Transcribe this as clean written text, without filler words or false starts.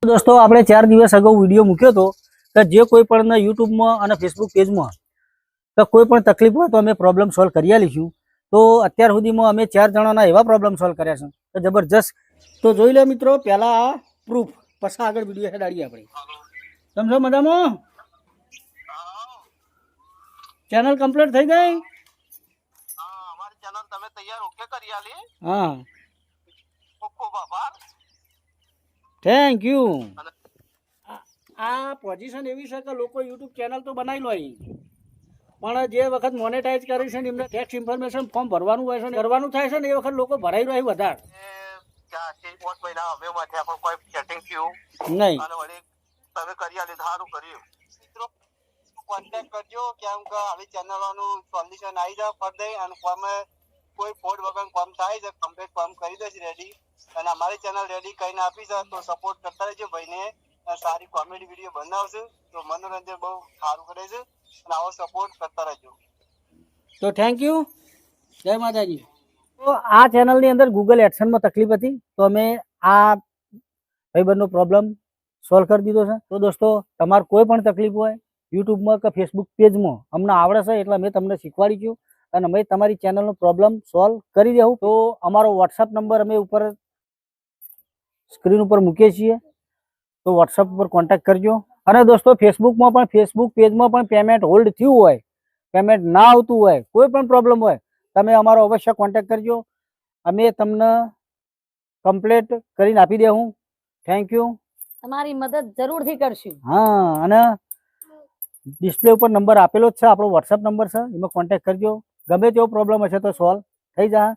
दोस्तों આપણે 4 દિવસ અગાઉ વિડિયો મૂક્યો હતો કે જે કોઈ પણ YouTube માં અને Facebook પેજમાં તો કોઈ પણ તકલીફ હોય તો અમે પ્રોબ્લેમ સોલ્વ કરી આલીશું। તો અત્યાર સુધીમાં અમે 4 જણાના એવા પ્રોબ્લેમ સોલ્વ કર્યા છે તો જબરજસ્ત। તો જોઈ લો મિત્રો, પહેલા આ પ્રૂફ, પછી આગળ વિડિયો હેડાડી આપણે। સમજો મજામાં? ચેનલ કમ્પ્લીટ થઈ ગઈ? હા, અમારી ચેનલ તમે તૈયાર ઓકે કરી આલી। હા, ખૂબ ખૂબ આભાર। Thank you. આ પોઝિશન એવી છે કે લોકો YouTube ચેનલ તો બનાવી લો પણ જે વખત મોનેટાઇઝ કરી છે ને એમને ટેક્સ ઇન્ફોર્મેશન ફોર્મ ભરવાનું હોય છે ને કરવાનું થાય છે ને એ વખત લોકો ભરાઈ રહ્યું વધારે ક્યાં પોત મહિના અમે માટે આપણે કોઈ સેટિંગ થયું નહીં। અને વળી તમે કરી આલી સારું કર્યું। મિત્રો કોન્ટેક્ટ કરજો, કેમ કે આવી ચેનલોનું સોલ્યુશન આવી જાય ફરદે અને ફોર્મ કોઈ ફોડ વગર ફોર્મ થાય છે, કમ્પ્લીટ ફોર્મ કરી દેશે રેડી। અને અમારી ચેનલ રેડી કરીને આપી છે તો સપોર્ટ કરતા રહેજો ભાઈને। સારી કોમેડી વિડીયો બનાવશે તો મનોરંજન બહુ સારું કરે છે અને આવો સપોર્ટ કરતા રહેજો। તો થેન્ક યુ, જય માતાજી। તો આ ચેનલની અંદર ગૂગલ એડસન્સમાં તકલીફ હતી તો અમે આ ભાઈબંધનો પ્રોબ્લેમ સોલ્વ કરી દીધો છે। તો દોસ્તો, તમારે કોઈ પણ તકલીફ હોય યુટ્યુબમાં કે ફેસબુક પેજમાં અમને આવડે છે એટલે મેં તમને શીખવાડી છું અને અમે તમારી ચેનલનો પ્રોબ્લેમ સોલ્વ કરી દેવું। તો અમારો વોટ્સઅપ નંબર અમે ઉપર સ્ક્રીન ઉપર મૂકીએ છીએ, તો વોટ્સઅપ ઉપર કોન્ટેક્ટ કરજો। અને દોસ્તો, ફેસબુકમાં પણ ફેસબુક પેજમાં પણ પેમેન્ટ હોલ્ડ થયું હોય, પેમેન્ટ ના આવતું હોય, કોઈ પણ પ્રોબ્લેમ હોય તમે અમારો અવશ્ય કોન્ટેક્ટ કરજો, અમે તમને કમ્પ્લીટ કરીને આપી દેવું। થેન્ક યુ, તમારી મદદ જરૂરથી કરશું। હા, અને ડિસ્પ્લે ઉપર નંબર આપેલો જ છે, આપણો વોટ્સઅપ નંબર છે, એમાં કોન્ટેક્ટ કરજો। ગમે તેવો પ્રોબ્લેમ હશે તો સોલ્વ થઈ જાય।